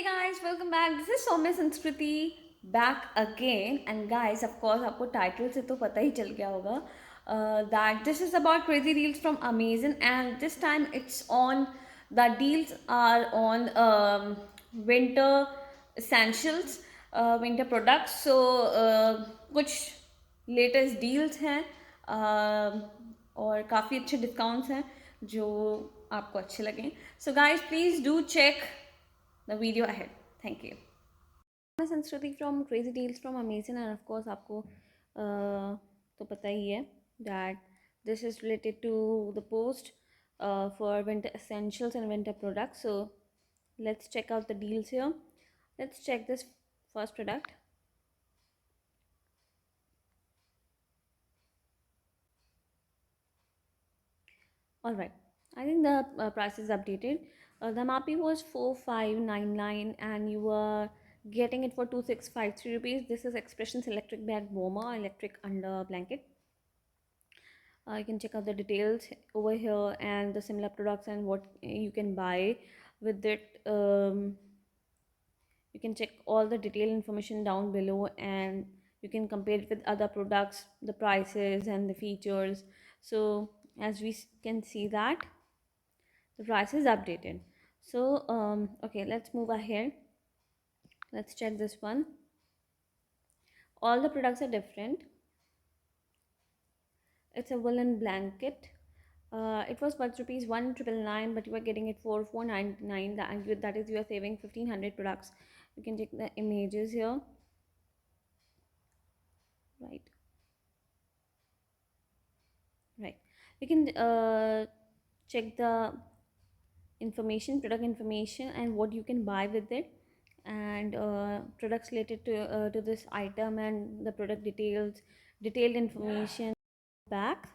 Hey guys, welcome back. This is Soumya Sanskriti back again. And guys, of course, आपको title से तो पता ही चल गया होगा that this is about crazy deals from Amazon, and this time it's on. The deals are on winter essentials, winter products. So कुछ latest deals हैं और काफ़ी अच्छे डिस्काउंट्स हैं जो आपको अच्छे लगें. So guys, please do check the video ahead. Thank you. मैं Sanskriti from crazy deals from Amazon and of course आपको तो पता ही है that this is related to the post for winter essentials and winter products. So let's check out the deals here. Let's check this first product. All right, I think the price is updated. The MRP was 4599 and you were getting it for 2653 rupees. This is Expressions electric bed warmer, electric under blanket. You can check out the details over here and the similar products and what you can buy with it. You can check all the detailed information down below and you can compare it with other products, the prices and the features. So as we can see that the price is updated. So okay, let's move ahead. Let's check this one. All the products are different. It's a woolen blanket. It was worth rupees 1999, but you are getting it for 499. That is, you are saving 1500 products. You can check the images here, right? Right. You can check the information, product information, and what you can buy with it, and products related to this item and the product details, detailed information back.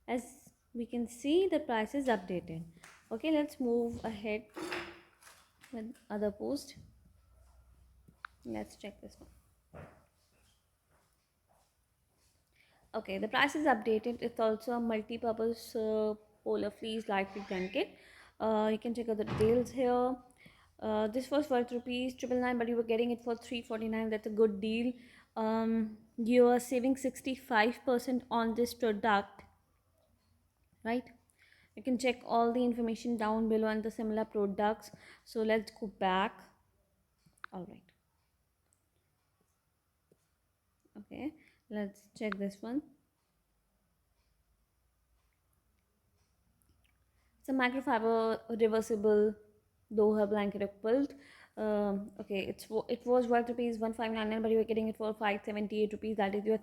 As we can see, the price is updated. Okay, let's move ahead with other post. Let's check this one. Okay, the price is updated. It's also a multi-purpose polar fleece lightweight blanket. You can check out the details here. This was worth rupees 999, but you were getting it for 349. That's a good deal. You are saving 65% on this product, right? You can check all the information down below and the similar products. So let's go back. All right. Okay, let's check this one. It's a microfiber reversible Doha blanket of quilt. Okay, it was worth rupees 1599, but you are getting it for 578 rupees. That is, you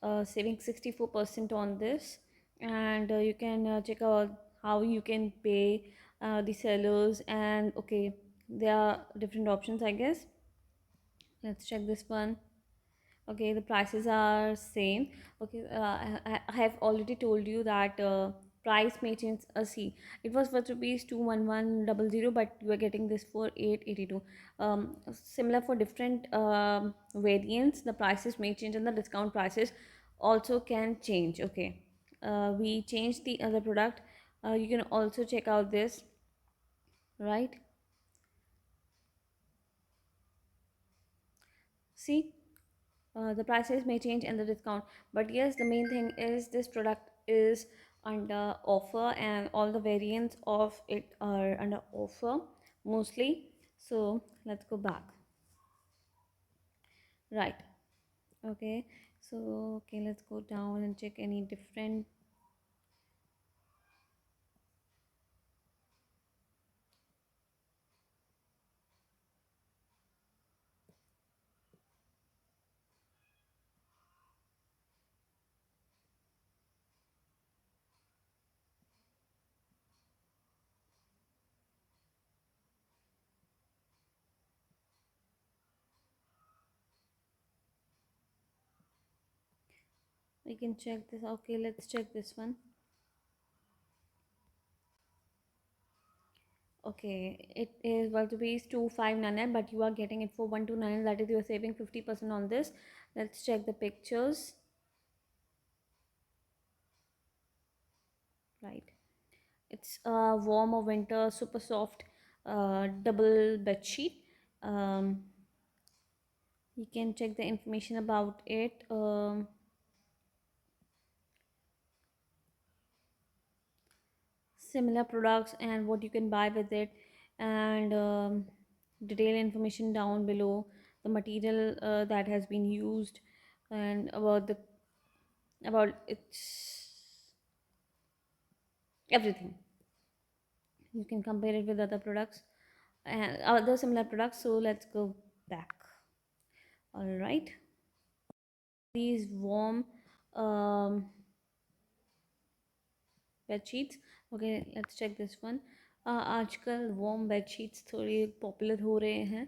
are saving 64% on this, and you can check out how you can pay the sellers. And okay, there are different options, I guess. Let's check this one. Okay, the prices are same. Okay, I have already told you that price may change. See, it was for rupees 21100, but you are getting this for 882. Similar for different variants, the prices may change and the discount prices also can change. Okay, we changed the other product. You can also check out this, right? See, the prices may change and the discount, but yes, the main thing is this product is under offer and all the variants of it are under offer mostly. So let's go back. Right. Okay, so okay, let's go down and check any different. We can check this. Okay, let's check this one. Okay, it is worth rupees 2599, but you are getting it for 129. That is, you are saving 50% on this. Let's check the pictures. Right. It's a warmer winter, super soft double bed sheet. You can check the information about it. Similar products and what you can buy with it, and detailed information down below, the material that has been used, and about its everything. You can compare it with other products and other similar products. So let's go back. All right, these warm um, bed sheets. Okay, let's check this one. आजकल warm bed sheets थोड़ी popular हो रहे हैं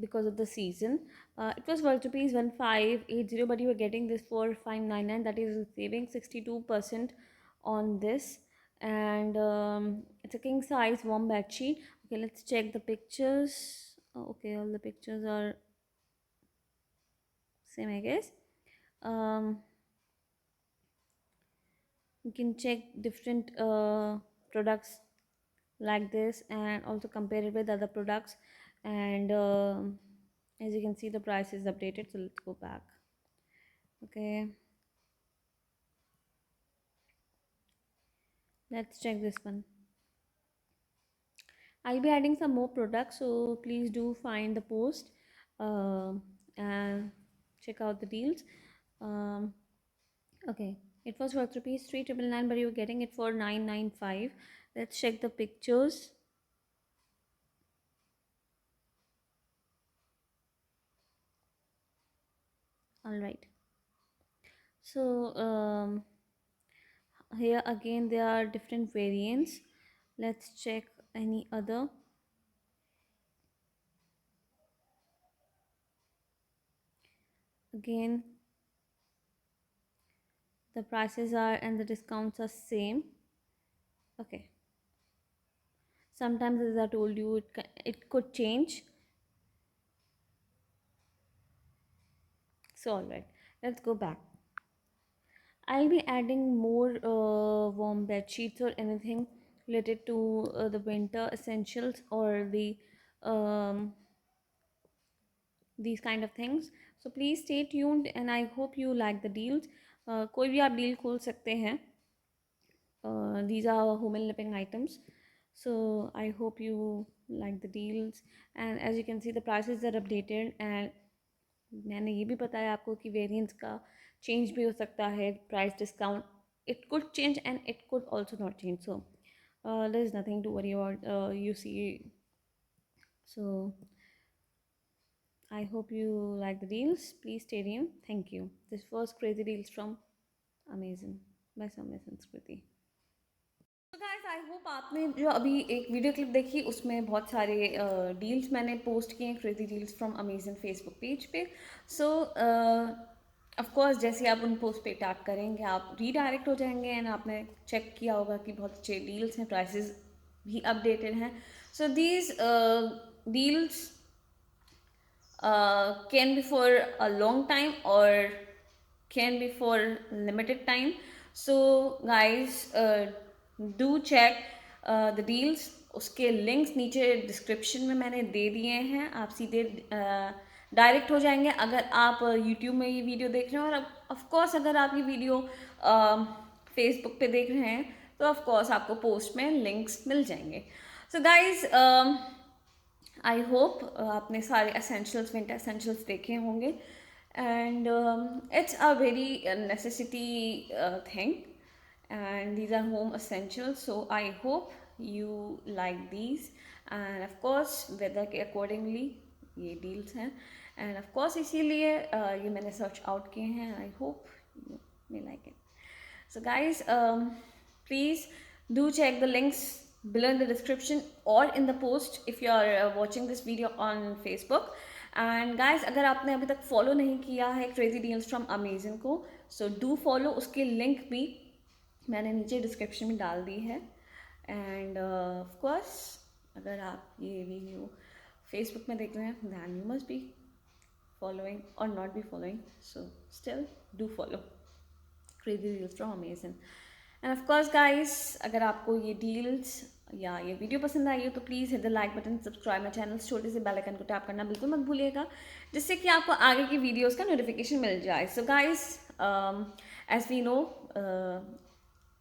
because of the season. It was worth rupees 1580, but you were getting this for 599. That is saving 62% on this. And it's a king size warm bed sheet. Okay, let's check the pictures. Okay, all the pictures are same, I guess. Um, you can check different products like this and also compare it with other products. And as you can see, the price is updated. So let's go back. Okay, let's check this one. I'll be adding some more products, so please do find the post and check out the deals. Um, okay, it was worth rupees 3999, but you're getting it for 995. Let's check the pictures. All right. So here again there are different variants. Let's check any other. Again, the prices are and the discounts are same. Okay, sometimes, as I told you, it could change. So all right, let's go back. I'll be adding more warm bed sheets or anything related to the winter essentials or um, these kind of things. So please stay tuned and I hope you like the deals. कोई भी आप deal खोल सकते हैं. These are home and living items. So I hope you like the deals, and as you can see the prices are updated. And मैंने ये भी बताया आपको कि वेरिएंट्स का चेंज भी हो सकता है, price discount it could change and it could also not change. So there is nothing to worry about. You see, so I hope you like the deals. Please stay tuned. Thank you. This was Crazy Deals from Amazon by Samya Sanskriti. तो guys, I hope आपने जो अभी एक video clip देखी उसमें बहुत सारे deals मैंने पोस्ट किए हैं, crazy deals from Amazon Facebook page पे. सो ऑफ कोर्स जैसे आप उन पोस्ट पे टैप करेंगे आप रीडायरेक्ट हो जाएंगे एंड आपने चेक किया होगा कि बहुत अच्छे डील्स हैं, प्राइसेस भी अपडेटेड हैं. So these deals can be for a long time or can be for limited time. So guys, do check the deals. उसके लिंक्स नीचे डिस्क्रिप्शन में मैंने दे दिए हैं, आप सीधे डायरेक्ट हो जाएंगे अगर आप यूट्यूब में ये वीडियो देख रहे हैं. और ऑफ कोर्स अगर आप ये वीडियो फेसबुक पे देख रहे हैं तो ऑफ कोर्स आपको पोस्ट में लिंक्स मिल जाएंगे. सो गाइज, आई होप आपने सारे एसेंशियल्स, विंटर एसेंशियल्स देखे होंगे. And it's a very necessity thing and these are home essentials. So I hope you like these, and of course weather के accordingly ये deals हैं. And of course इसीलिए ये मैंने search out किए हैं. I hope you may like it. So guys, please do check the links below in the description or in the post if you are watching this video on Facebook. And guys, अगर आपने अभी तक follow नहीं किया है Crazy Deals from Amazon को, so do follow. उसकी link भी मैंने नीचे डिस्क्रिप्शन में डाल दी है. एंड ऑफ कोर्स अगर आप ये वीडियो फेसबुक में देख रहे हैं then you must be following और not be following. So still do follow crazy deals from Amazon. And of course guys, अगर आपको ये डील्स या ये वीडियो पसंद आई हो तो please hit the like button, subscribe my channel, छोटे से बेल आइकन को टैप करना बिल्कुल मत भूलिएगा, जिससे कि आपको आगे की वीडियोस का नोटिफिकेशन मिल जाए. So guys, as we know,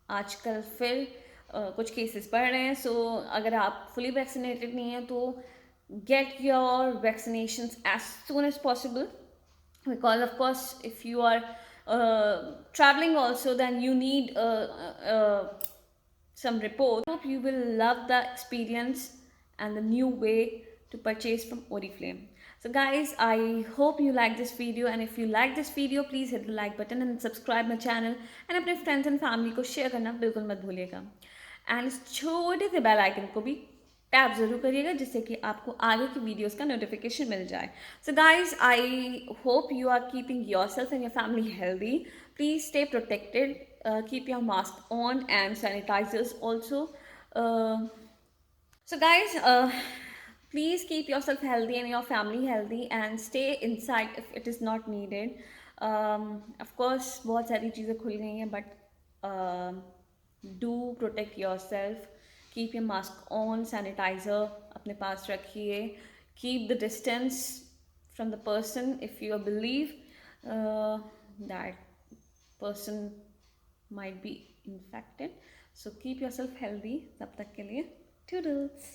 आजकल फिर कुछ केसेस बढ़ रहे हैं. सो अगर आप फुली वैक्सीनेटेड नहीं हैं तो get your vaccination as soon as possible, because of course if you are traveling also, then you need some report. Hope you will love the experience and the new way to purchase from Oriflame. So guys, I hope you like this video, and if you like this video, please hit the like button and subscribe my channel, and अपने friends and family को share करना बिल्कुल मत भूलिएगा. And इस छोटे से bell icon को भी टैप ज़रूर करिएगा, जिससे कि आपको आगे की वीडियोस का नोटिफिकेशन मिल जाए. So guys, I hope you are keeping yourself and your family healthy. Please stay protected, keep your mask on and sanitizers also. So guys, please keep yourself healthy and your family healthy, and stay inside if it is not needed. Of course बहुत सारी चीज़ें खुल गई हैं, but do protect yourself. Keep your mask on, sanitizer अपने पास रखिए. Keep the distance from the person if you believe that person might be infected. So keep yourself healthy. तब तक के लिए toodles.